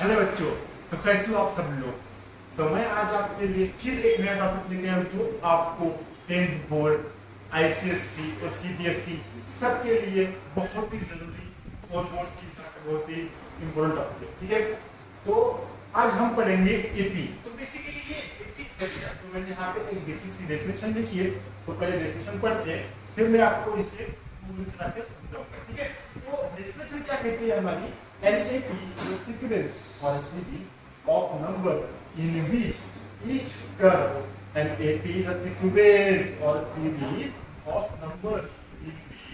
Hello बच्चों, तो कैसे हो आप सब लोग। तो मैं आज आपके लिए फिर एक नया टॉपिक लेके आया हूं जो आपको 10th बोर्ड, आईसीएससी और सीबीएसई सबके लिए बहुत ही जरूरी और बोर्ड्स के हिसाब से बहुत ही इम्पोर्टेंट टॉपिक है। ठीक है, तो आज हम पढ़ेंगे एपी। तो बेसिकली ये एपी क्या, तो मैंने यहाँ पे एक बेसिक सी डेफिनेशन लिखी है। तो पहले डेफिनेशन पढ़ते हैं, फिर मैं आपको इसे पूरी तरह से समझाऊंगा। ठीक है, तो डेफिनेशन क्या कहती है हमारी, an AP is a sequence or a series of numbers in which each term, an AP is a sequence or a series of numbers in which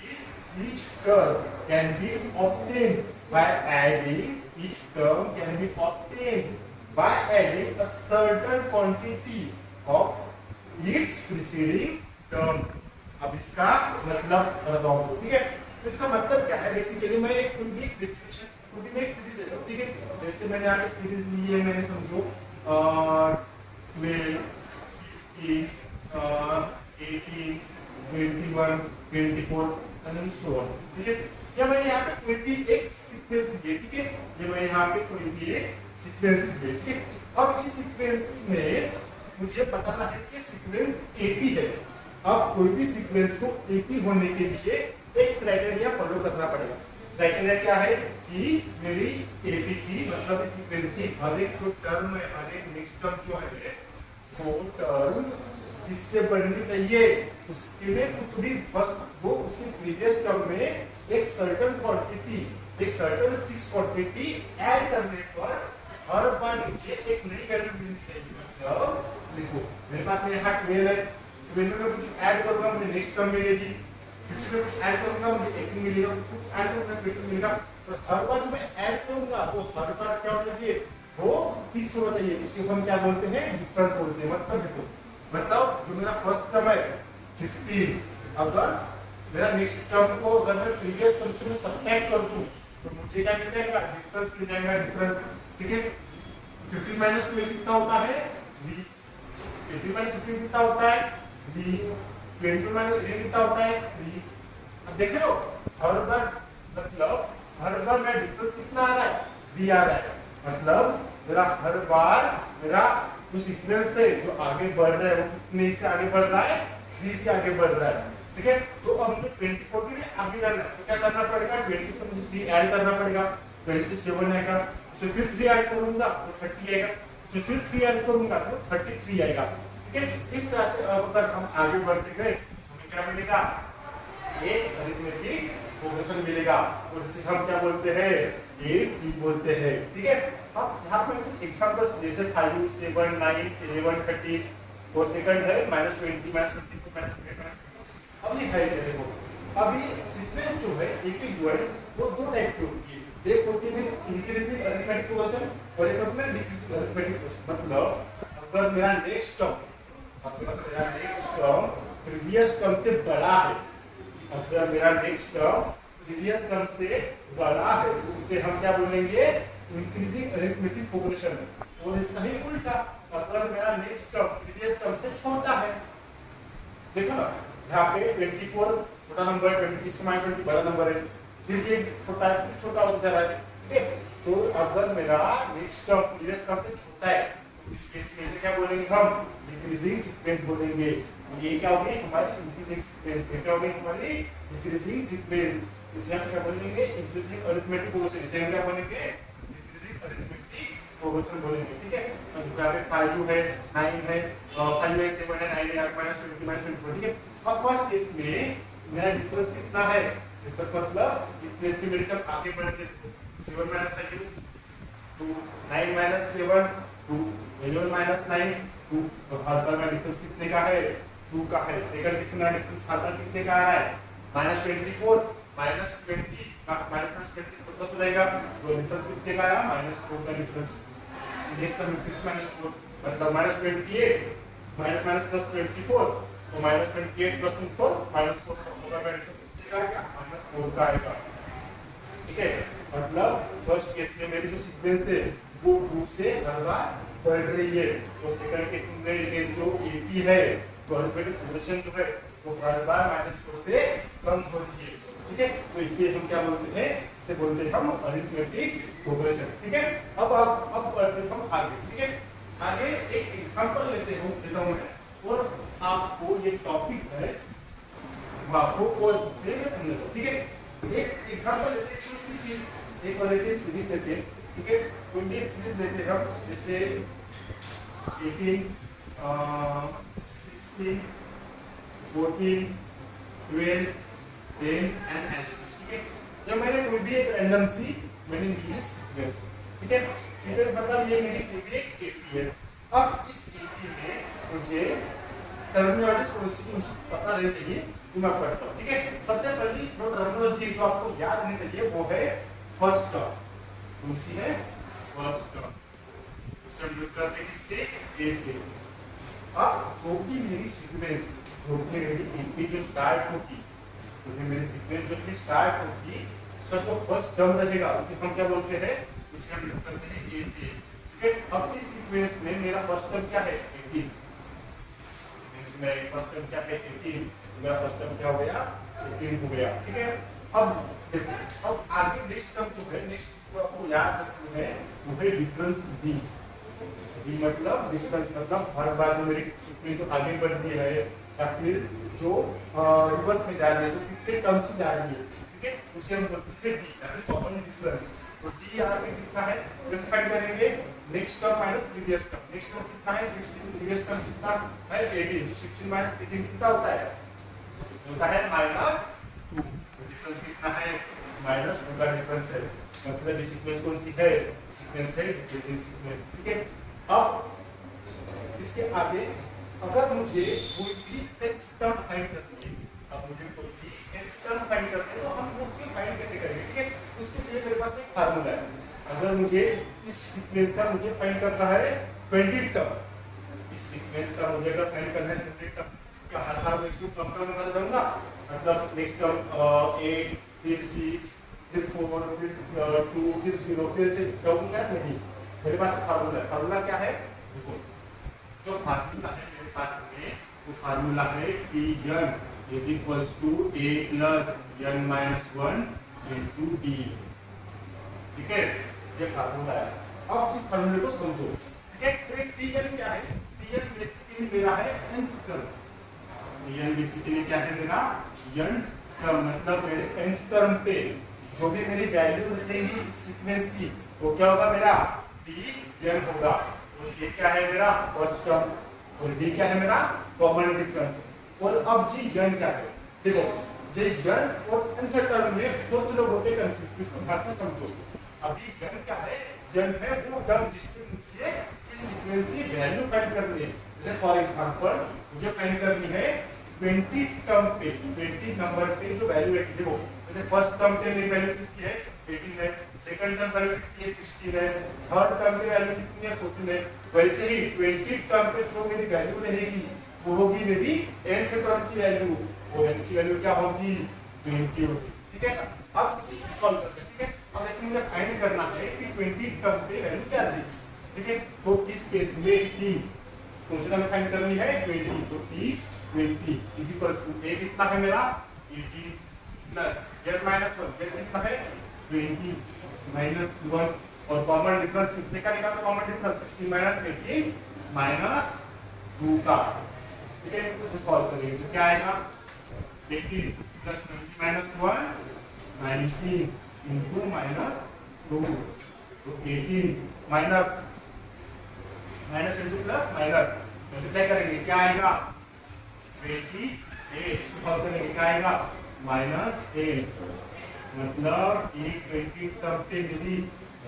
each term can be obtained by adding, each term can be obtained by adding a certain quantity of its preceding term। अब इसका मतलब बताओ, ठीक है। तो इसका मतलब क्या है, बेसिकली मैं एक कोई भी एक डेफिनेशन क्योंकि मैं एक सीरीज लेता हूँ। ठीक है, जैसे मैंने यहाँ पे सीरीज ली है, मैंने समझो 12, 15, 18, 21, 24 एंड सो ऑन। ठीक है, या मैंने यहाँ पे कोई भी एक सीक्वेंस लिया। ठीक है, ये मैंने यहाँ पे कोई भी एक सीक्वेंस लिया। ठीक है, अब इस सीक्वेंस में मुझे बताना है कि सीक्वेंस एपी है। अब कोई भी सीक्वेंस को एपी होने के लिए एक क्राइटेरिया फॉलो करना पड़ेगा। क्राइटेरिया क्या है कि मेरी एपी की मतलब इस सीक्वेंस की हर एक जो टर्म है, हर एक नेक्स्ट टर्म जो है वो टर्म जिससे बढ़नी चाहिए उसके लिए कुछ भी फर्स्ट वो उसके प्रीवियस टर्म में एक सर्टेन क्वांटिटी, एक सर्टेन फिक्स क्वांटिटी ऐड करने पर हर बार मुझे एक नई वैल्यू मिलनी चाहिए। मतलब देखो मेरे पास में यहाँ 12 है, 12 में कुछ ऐड करूंगा मुझे नेक्स्ट टर्म मिलेगी, 60 में कुछ ऐड करूंगा मुझे 18 मिलेगा, कुछ ऐड करूंगा 18 मिलेगा। तो हर बार जो मैं ऐड करूंगा वो हर बार क्या होना चाहिए, वो फिक्स होना चाहिए। इसे हम क्या बोलते हैं, डिफरेंस बोलते हैं। मतलब देखो, मतलब जो मेरा फर्स्ट टर्म है 15, अगर मेरा नेक्स्ट टर्म को अगर मैं प्रीवियस टर्म से सब्ट्रैक्ट कर दूं तो मुझे क्या मिल जाएगा, डिफरेंस मिल जाएगा, डिफरेंस। ठीक है, 15 माइनस 12 कितना होता है 3, 18 माइनस 15 कितना होता है 3, 20 माइनस 8 कितना होता है 3। अब देख रहे हो हर बार, मतलब हर बार मेरा डिफरेंस कितना आ रहा है 3 आ रहा है। मतलब मेरा हर बार मेरा जो सीक्वेंस है जो आगे बढ़ रहा है वो कितने से आगे बढ़ रहा है, 3 से आगे बढ़ रहा है। ठीक है, तो अब मुझे 24 के लिए आगे जाना है तो क्या करना पड़ेगा, 20 से मुझे 3 ऐड करना पड़ेगा, 27 आएगा, उससे फिर 3 ऐड करूंगा तो 30 आएगा, उससे फिर 3 ऐड करूंगा तो 33 आएगा। ठीक है, इस तरह से अगर हम आगे बढ़ते गए हमें क्या मिलेगा, एक अरिथमेटिक प्रोग्रेशन मिलेगा और जिसे हम क्या बोलते हैं, एपी बोलते हैं। ठीक है, अब यहाँ पे कुछ एग्जांपल्स जैसे 5, 7, 9, 11, 30 और सेकंड है -20, -24, -28। अब ये है देखो, अभी सीक्वेंस जो है एपी जो है वो दो टाइप की होती है। एक होती है इंक्रीजिंग अरिथमेटिक प्रोग्रेशन और एक होती है डिक्रीजिंग अरिथमेटिक प्रोग्रेशन। मतलब अगर मेरा नेक्स्ट टर्म प्रीवियस टर्म से बड़ा है, अगर मेरा नेक्स्ट टर्म प्रीवियस टर्म से बड़ा है तो उसे हम क्या बोलेंगे, इंक्रीजिंग अरिथमेटिक प्रोग्रेशन। और इसका ही उल्टा, अगर मेरा नेक्स्ट टर्म प्रीवियस टर्म से छोटा है, देखो ना यहाँ पे 24 छोटा नंबर है, 20 -20 बड़ा नंबर है, फिर ये छोटा है, फिर छोटा होता जा रहा है। ठीक है, तो अगर मेरा नेक्स्ट टर्म प्रीवियस टर्म से छोटा है इस केस में इसे क्या बोलेंगे, हम डिक्रीजिंग सीक्वेंस बोलेंगे। ये क्या होगी हमारी इंक्रीजिंग सीक्वेंस, ये क्या होगी हमारी डिक्रीजिंग सीक्वेंस। इसे हम क्या बोलेंगे, इंक्रीजिंग अरिथमेटिक प्रोग्रेशन। इसे हम क्या बोलेंगे, डिक्रीजिंग अरिथमेटिक प्रोग्रेशन बोलेंगे। ठीक है, अब यहाँ पे 5 है, 9 है, 5 है, 7 है, 9 है, -20, -24। ठीक है, अब फर्स्ट केस में मेरा डिफरेंस कितना है, डिफरेंस मतलब इतने से मिलकर आगे बढ़ते 7 - 9 2, 9 - 7 2, 11 - 9 2। तो हर बार में डिफरेंस कितने का है, 2 का है। सेकंड केस में डिफरेंस हर बार कितने का है, -24 -20 -20 तो हो जाएगा, तो डिफरेंस कितने का आया, -4 का डिफरेंस। नेक्स्ट टर्म 6 - 4 मतलब -28 माइनस प्लस 24 तो -28 + 4 -4 होगा, डिफरेंस कितने का आएगा, -4 का आएगा। ठीक है, मतलब फर्स्ट केस में मेरी जो सीक्वेंस है वो 2 से हर बार बढ़ रही है, और सेकंड केस में जो एपी है तो अरिथमेटिक प्रोग्रेशन जो है वो हर बार -4 से कम हो रही है। ठीक है, तो इसे हम क्या बोलते हैं, इसे बोलते हैं हम अरिथमेटिक प्रोग्रेशन। ठीक है, अब बढ़ते हैं हम आगे। ठीक है, आगे एक एग्जांपल लेता हूं मैं, और आपको ये टॉपिक है वो आपको और समझ लो। ठीक है, एक एग्जांपल लेते हैं, उसकी सीरीज एक और लेते हैं, सीरीज लेते हैं। ठीक है, कोई भी सीरीज लेते हैं हम, जैसे 18 16 14 12 10 एंड एंड। ठीक है, जब मैंने कोई भी एक रैंडम सी मैंने ली है सीक्वेंस। ठीक है, सीक्वेंस मतलब ये मेरी कोई भी एक एपी है। अब इस एपी में मुझे टर्मिनोलॉजी थोड़ी सी पता रहनी चाहिए, तो मैं पढ़ता हूँ। ठीक है, सबसे पहली जो टर्मिनोलॉजी जो आपको याद रहनी चाहिए वो है फर्स्ट टर्म। कौन सी है? First term. स्टार्ट करते हैं किससे? ए से। अब जो भी मेरी सीक्वेंस, जो भी मेरी एपी जो स्टार्ट होगी, तो मेरी सीक्वेंस जो भी स्टार्ट होगी, उसका जो फर्स्ट टर्म रहेगा उसे हम क्या बोलते हैं? उसे हम लिख करते हैं ए से। ठीक है, अब इस सीक्वेंस में मेरा फर्स्ट टर्म क्या है? 18। मेरा फर्स्ट टर्म क्या है? 18। मेरा फर्स्ट टर्म क्या हो गया? 18 हो गया। ठीक है, अब देखो, अब आगे नेक्स्ट टर्म जो है, नेक्स्ट जो आपको याद रखना है वो है डिफरेंस डी। डी मतलब डिफरेंस, मतलब हर बार मेरी सीक्वेंस जो आगे बढ़ रही है या फिर जो रिवर्स में जा रही है, तो कितने टर्म से जा रही है। ठीक है, उसे हम बोलते हैं डी, यानी कॉमन डिफरेंस। तो डी यहाँ पे कितना है? वैसे फाइंड करेंगे next term minus previous term. Next term कितना है? 16। प्रीवियस टर्म कितना है? 18। 16 माइनस 18 कितना होता है? होता है -2। डिफरेंस कितना है? -2 का डिफरेंस है। मतलब ये सीक्वेंस कौन सी है? सीक्वेंस है डिक्रीजिंग सीक्वेंस। ठीक है, अब इसके आगे अगर मुझे कोई भी nth टर्म फाइंड करनी है, अब मुझे कोई भी nth टर्म फाइंड करनी है, तो हम उसकी फाइंड कैसे करेंगे? ठीक है, उसके लिए मेरे पास एक फार्मूला है। अगर मुझे इस सीक्वेंस का मुझे फाइंड करना है 20 टर्म, इस सीक्वेंस का मुझे अगर फाइंड करना है 20 टर्म, क्या हर बार मैं इसको कम कम कर दूंगा? मतलब नेक्स्ट टर्म 8, फिर 6, फिर 4, फिर 2, फिर 0, फिर से जाऊंगा नहीं। मेरे पास फार्मूला है। फार्मूला क्या है? देखो, जो फार्मूला है मेरे पास में, वो फार्मूला है Tn is equals to a plus n minus 1 into d। ठीक है, ये फार्मूला है। अब इस फार्मूले को समझो। ठीक है, तो Tn क्या है? Tn बेसिकली मेरा है nth टर्म। Tn बेसिकली क्या है मेरा? nth टर्म, मतलब मेरे nth टर्म पे जो भी मेरी वैल्यू रहेगी इस सीक्वेंस की, वो क्या होगा? मेरा Tn होगा। तो ये क्या है मेरा? फर्स्ट टर्म, और d क्या है मेरा? Common difference. और अब जी n क्या है? देखो, जे n और nth टर्म में बहुत लोग होते हैं कंफ्यूज, इसको बात में समझो। अभी n क्या है? n है वो टर्म जिसमें मुझे इस सीक्वेंस की वैल्यू फाइंड करनी है। जैसे फॉर एग्जांपल मुझे फाइंड करनी है 20 टर्म पे, 20 नंबर पे जो वैल्यू है। देखो, जैसे फर्स्ट टर्म पे मेरी वैल्यू कितनी है? 18 है। सेकंड टर्म वैल्यू कितनी है? 16 है। थर्ड टर्म की वैल्यू कितनी है? 14 है। वैसे ही 20 टर्म पे जो मेरी वैल्यू रहेगी वो होगी मेरी nth टर्म की वैल्यू, और n की वैल्यू क्या होगी? 20 होगी। ठीक है, अब इसे सॉल्व करते हैं। ठीक है, अब ऐसे मुझे फाइंड करना है कि 20 टर्म पे वैल्यू क्या रहेगी। ठीक है, तो इस केस में t कौन सी टर्म फाइंड करनी है? 20। तो t 20 is equal to a कितना है मेरा? 18 प्लस n माइनस 1, n कितना है? 20 माइनस 1, और कॉमन डिफरेंस कितने का निकालो? कॉमन डिफरेंस 16 माइनस 18 माइनस 2 का। ठीक है, तो सॉल्व करेंगे तो क्या आएगा? 18 प्लस 20 माइनस 1 19 इनटू माइनस 2। तो 18 minus minus into plus minus multiply करेंगे, क्या आएगा? 28। सॉल्व करेंगे, क्या आएगा? -8। मतलब ये 20 टर्म पे मेरी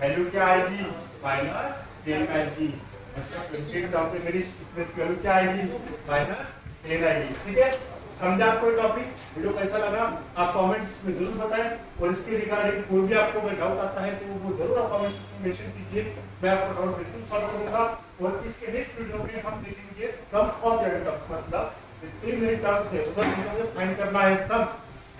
वैल्यू क्या आएगी? -10 आएगी। अच्छा, 20 टर्म पे मेरी सीक्वेंस की वैल्यू क्या आएगी? -10 आएगी। ठीक है, समझा आपको टॉपिक? वीडियो कैसा लगा आप कमेंट्स में जरूर बताएं, और इसके रिगार्डिंग कोई भी आपको अगर डाउट आता है तो वो जरूर आप कमेंट्स में मेंशन कीजिए, मैं आपको डाउट बिल्कुल सॉल्व करूंगा। और इसके नेक्स्ट वीडियो में हम देखेंगे सम ऑफ द टर्म्स, मतलब जितने मेरे टर्म्स है उधर मुझे फाइंड करना है सम।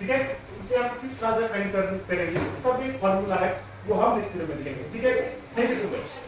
ठीक है, उसे हम किस तरह से फाइंड करेंगे उसका भी एक फार्मूला है, वो हम नेक्स्ट वीडियो में देखेंगे। ठीक है, थैंक यू सो मच।